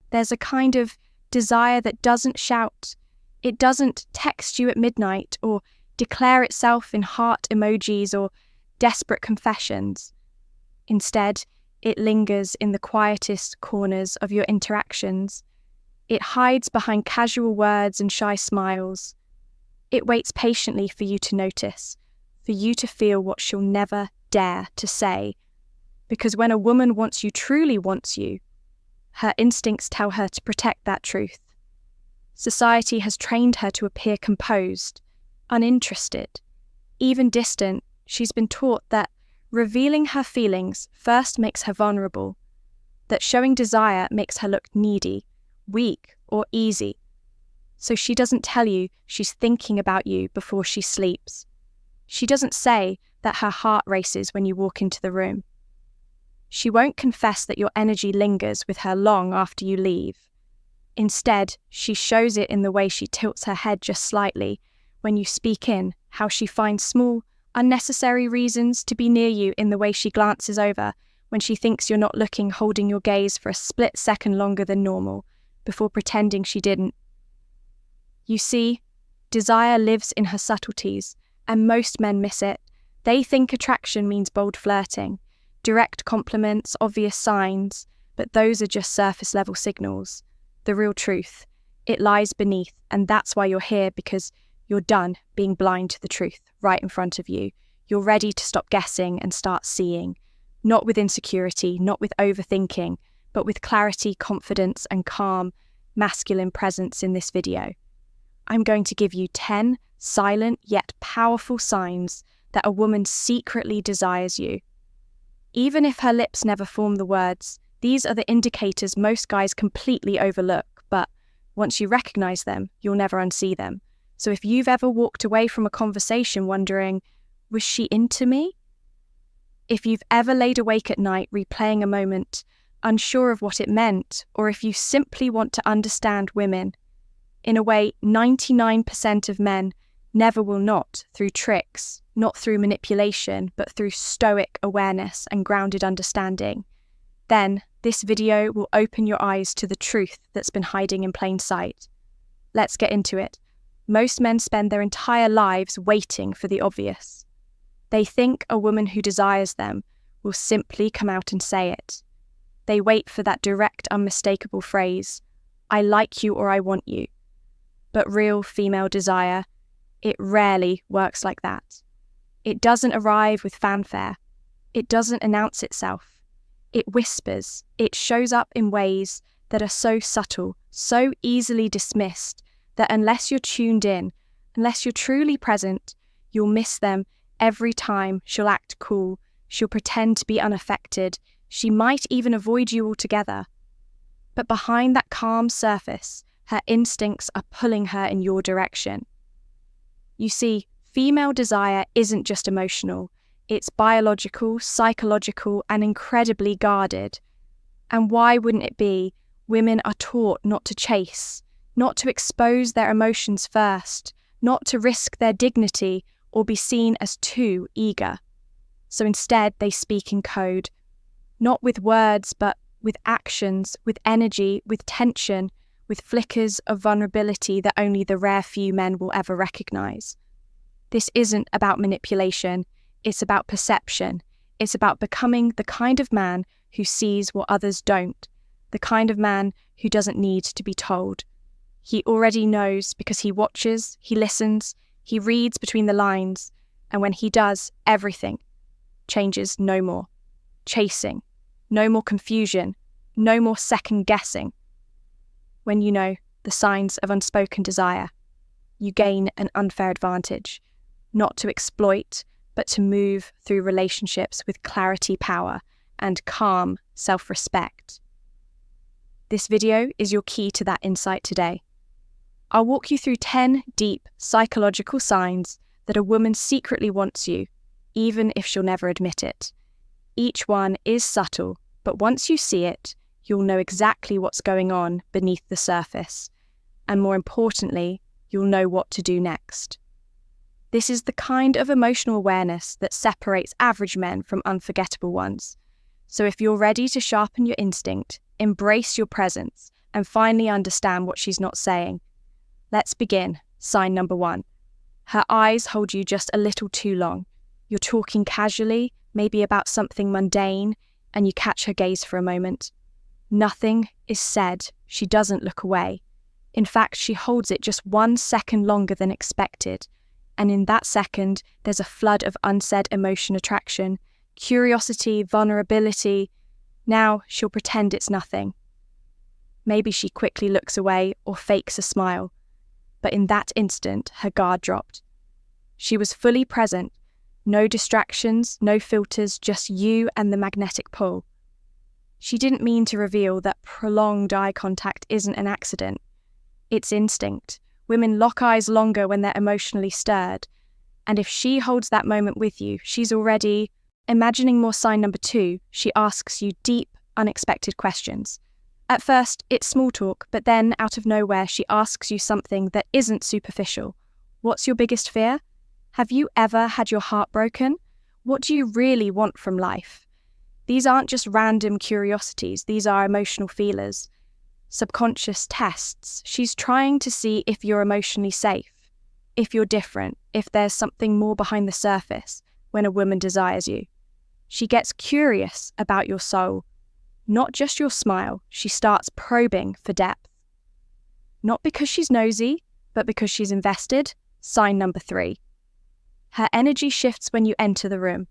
There's a kind of desire that doesn't shout. It doesn't text you at midnight or declare itself in heart emojis or desperate confessions. Instead, it lingers in the quietest corners of your interactions. It hides behind casual words and shy smiles. It waits patiently for you to notice, for you to feel what she'll never dare to say. Because when a woman truly wants you, her instincts tell her to protect that truth. Society has trained her to appear composed, uninterested, even distant. She's been taught that revealing her feelings first makes her vulnerable, that showing desire makes her look needy, weak, or easy. So she doesn't tell you she's thinking about you before she sleeps. She doesn't say that her heart races when you walk into the room. She won't confess that your energy lingers with her long after you leave. Instead, she shows it in the way she tilts her head just slightly when you speak in, how she finds small, unnecessary reasons to be near you in the way she glances over when she thinks you're not looking, holding your gaze for a split second longer than normal, before pretending she didn't. You see, desire lives in her subtleties, and most men miss it. They think attraction means bold flirting, direct compliments, obvious signs, but those are just surface-level signals. The real truth, it lies beneath, and that's why you're here, because you're done being blind to the truth right in front of you. You're ready to stop guessing and start seeing, not with insecurity, not with overthinking, but with clarity, confidence, and calm, masculine presence in this video. I'm going to give you 10 silent yet powerful signs that a woman secretly desires you. Even if her lips never form the words, these are the indicators most guys completely overlook, but once you recognize them, you'll never unsee them. So if you've ever walked away from a conversation wondering, was she into me? If you've ever laid awake at night replaying a moment, unsure of what it meant, or if you simply want to understand women, in a way 99% of men never will, not through tricks, not through manipulation, but through stoic awareness and grounded understanding, then this video will open your eyes to the truth that's been hiding in plain sight. Let's get into it. Most men spend their entire lives waiting for the obvious. They think a woman who desires them will simply come out and say it. They wait for that direct, unmistakable phrase, "I like you" or "I want you." But real female desire, it rarely works like that. It doesn't arrive with fanfare. It doesn't announce itself. It whispers. It shows up in ways that are so subtle, so easily dismissed, that unless you're tuned in, unless you're truly present, you'll miss them every time. She'll act cool. She'll pretend to be unaffected. She might even avoid you altogether. But behind that calm surface, her instincts are pulling her in your direction. You see, female desire isn't just emotional. It's biological, psychological, and incredibly guarded. And why wouldn't it be? Women are taught not to chase, not to expose their emotions first, not to risk their dignity or be seen as too eager. So instead, they speak in code, not with words, but with actions, with energy, with tension, with flickers of vulnerability that only the rare few men will ever recognize. This isn't about manipulation, it's about perception. It's about becoming the kind of man who sees what others don't, the kind of man who doesn't need to be told. He already knows because he watches, he listens, he reads between the lines, and when he does, everything changes no more. Chasing, no more confusion, no more second guessing. When you know the signs of unspoken desire, you gain an unfair advantage, not to exploit, but to move through relationships with clarity, power, and calm self-respect. This video is your key to that insight today. I'll walk you through 10 deep psychological signs that a woman secretly wants you, even if she'll never admit it. Each one is subtle, but once you see it, you'll know exactly what's going on beneath the surface, and more importantly, you'll know what to do next. This is the kind of emotional awareness that separates average men from unforgettable ones. So if you're ready to sharpen your instinct, embrace your presence, and finally understand what she's not saying. Let's begin. Sign number 1. Her eyes hold you just a little too long. You're talking casually, maybe about something mundane, and you catch her gaze for a moment. Nothing is said. She doesn't look away. In fact, she holds it just 1 second longer than expected. And in that second, there's a flood of unsaid emotion, attraction, curiosity, vulnerability. Now she'll pretend it's nothing. Maybe she quickly looks away or fakes a smile. But in that instant, her guard dropped. She was fully present. No distractions, no filters, just you and the magnetic pull. She didn't mean to reveal that prolonged eye contact isn't an accident. It's instinct. Women lock eyes longer when they're emotionally stirred. And if she holds that moment with you, she's already imagining more. Sign number 2, she asks you deep, unexpected questions. At first, it's small talk, but then, out of nowhere, she asks you something that isn't superficial. What's your biggest fear? Have you ever had your heart broken? What do you really want from life? These aren't just random curiosities, these are emotional feelers. Subconscious tests. She's trying to see if you're emotionally safe, if you're different, if there's something more behind the surface when a woman desires you. She gets curious about your soul, not just your smile. She starts probing for depth. Not because she's nosy, but because she's invested. Sign number 3. Her energy shifts when you enter the room.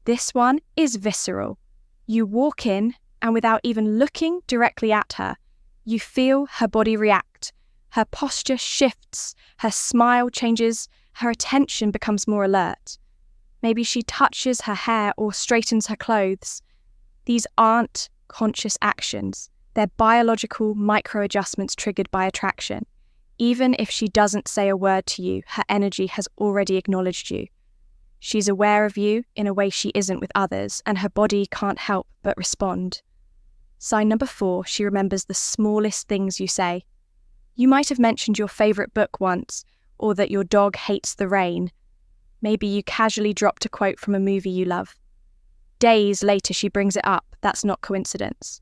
This one is visceral. You walk in, and without even looking directly at her, you feel her body react. Her posture shifts, her smile changes, her attention becomes more alert. Maybe she touches her hair or straightens her clothes. These aren't conscious actions. They're biological micro-adjustments triggered by attraction. Even if she doesn't say a word to you, her energy has already acknowledged you. She's aware of you in a way she isn't with others, and her body can't help but respond. Sign number 4, she remembers the smallest things you say. You might have mentioned your favourite book once, or that your dog hates the rain. Maybe you casually dropped a quote from a movie you love. Days later, she brings it up. That's not coincidence.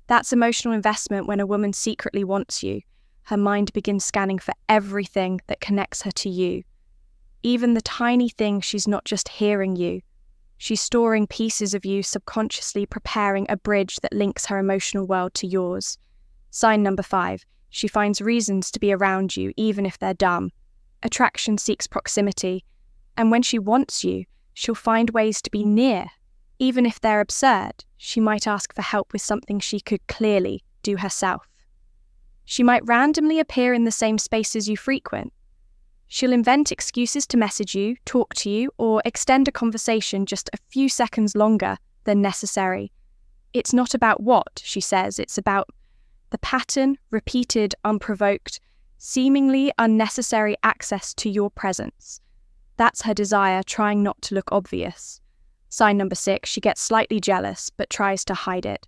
That's emotional investment. When a woman secretly wants you, her mind begins scanning for everything that connects her to you. Even the tiny thing, she's not just hearing you. She's storing pieces of you, subconsciously preparing a bridge that links her emotional world to yours. Sign number 5, she finds reasons to be around you, even if they're dumb. Attraction seeks proximity, and when she wants you, she'll find ways to be near. Even if they're absurd, she might ask for help with something she could clearly do herself. She might randomly appear in the same spaces you frequent. She'll invent excuses to message you, talk to you, or extend a conversation just a few seconds longer than necessary. It's not about what, she says, it's about the pattern, repeated, unprovoked, seemingly unnecessary access to your presence. That's her desire, trying not to look obvious. Sign number 6, she gets slightly jealous, but tries to hide it.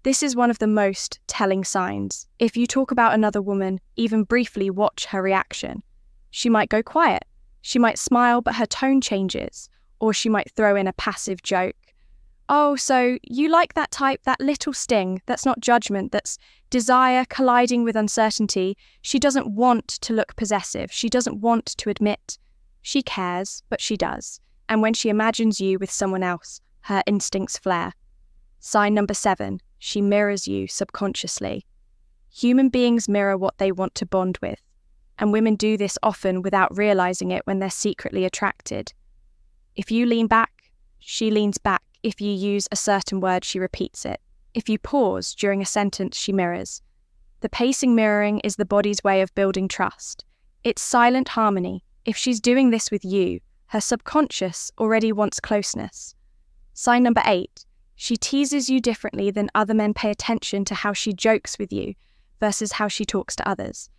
This is one of the most telling signs. If you talk about another woman, even briefly, watch her reaction. She might go quiet. She might smile, but her tone changes. Or she might throw in a passive joke. Oh, so you like that type, that little sting. That's not judgment, that's desire colliding with uncertainty. She doesn't want to look possessive. She doesn't want to admit. She cares, but she does. And when she imagines you with someone else, her instincts flare. Sign number 7, she mirrors you subconsciously. Human beings mirror what they want to bond with. And women do this often without realizing it when they're secretly attracted. If you lean back, she leans back. If you use a certain word, she repeats it. If you pause during a sentence, she mirrors. The pacing mirroring is the body's way of building trust. It's silent harmony. If she's doing this with you, her subconscious already wants closeness. Sign number 8, she teases you differently than other men. Pay attention to how she jokes with you versus how she talks to others.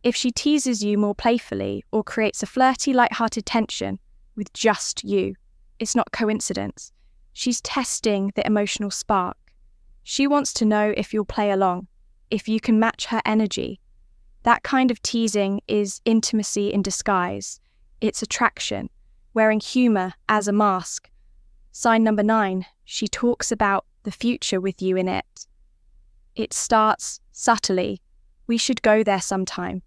If she teases you more playfully or creates a flirty, light-hearted tension with just you, it's not coincidence. She's testing the emotional spark. She wants to know if you'll play along, if you can match her energy. That kind of teasing is intimacy in disguise. It's attraction, wearing humor as a mask. Sign number 9, she talks about the future with you in it. It starts subtly, "We should go there sometime.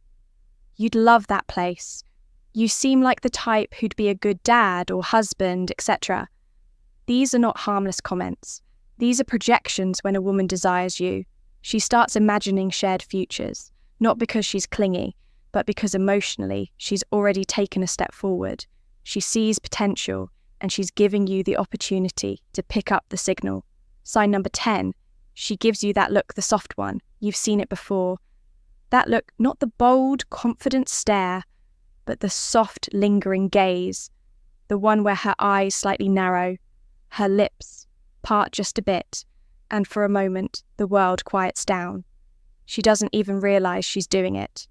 You'd love that place. You seem like the type who'd be a good dad or husband, etc." These are not harmless comments. These are projections when a woman desires you. She starts imagining shared futures, not because she's clingy, but because emotionally she's already taken a step forward. She sees potential, and she's giving you the opportunity to pick up the signal. Sign number 10, she gives you that look, the soft one. You've seen it before. That look, not the bold, confident stare, but the soft, lingering gaze, the one where her eyes slightly narrow, her lips part just a bit, and for a moment the world quiets down. She doesn't even realize she's doing it.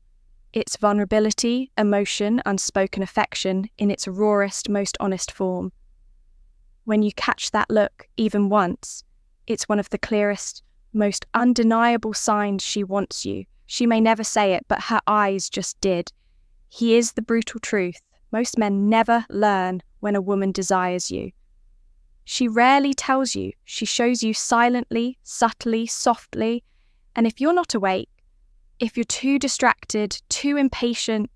It's vulnerability, emotion, unspoken affection in its rawest, most honest form. When you catch that look, even once, it's one of the clearest, most undeniable signs she wants you. She may never say it, but her eyes just did. Here's the brutal truth. Most men never learn when a woman desires you. She rarely tells you. She shows you silently, subtly, softly. And if you're not awake, if you're too distracted, too impatient,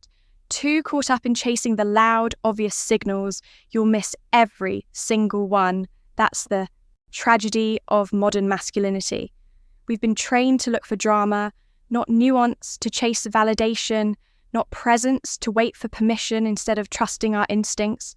too caught up in chasing the loud, obvious signals, you'll miss every single one. That's the tragedy of modern masculinity. We've been trained to look for drama, not nuance, to chase validation, not presence, to wait for permission instead of trusting our instincts.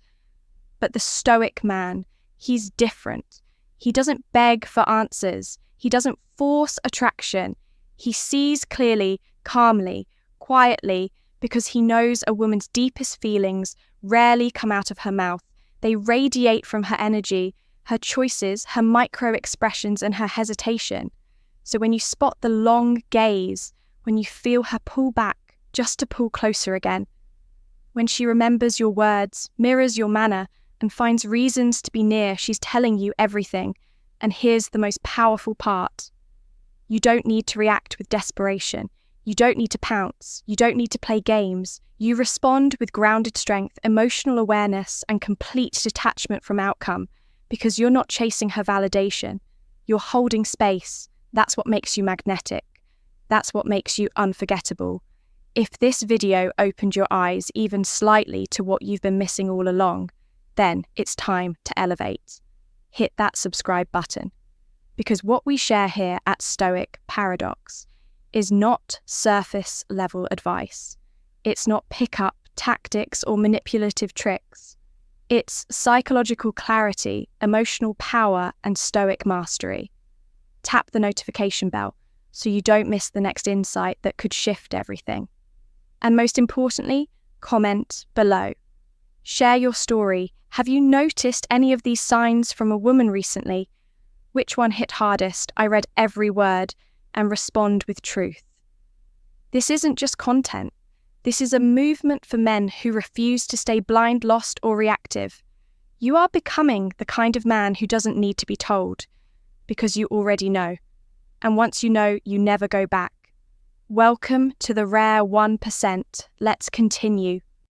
But the stoic man, he's different. He doesn't beg for answers. He doesn't force attraction. He sees clearly, calmly, quietly, because he knows a woman's deepest feelings rarely come out of her mouth. They radiate from her energy, her choices, her micro-expressions, and her hesitation. So when you spot the long gaze, when you feel her pull back just to pull closer again, when she remembers your words, mirrors your manner, and finds reasons to be near, she's telling you everything. And here's the most powerful part. You don't need to react with desperation. You don't need to pounce. You don't need to play games. You respond with grounded strength, emotional awareness, and complete detachment from outcome, because you're not chasing her validation. You're holding space. That's what makes you magnetic. That's what makes you unforgettable. If this video opened your eyes even slightly to what you've been missing all along, then it's time to elevate. Hit that subscribe button. Because what we share here at Stoic Paradox is not surface level advice. It's not pick-up tactics or manipulative tricks. It's psychological clarity, emotional power, and stoic mastery. Tap the notification bell so you don't miss the next insight that could shift everything. And most importantly, comment below. Share your story. Have you noticed any of these signs from a woman recently? Which one hit hardest? I read every word, and respond with truth. This isn't just content. This is a movement for men who refuse to stay blind, lost, or reactive. You are becoming the kind of man who doesn't need to be told, because you already know. And once you know, you never go back. Welcome to the rare 1%. Let's continue.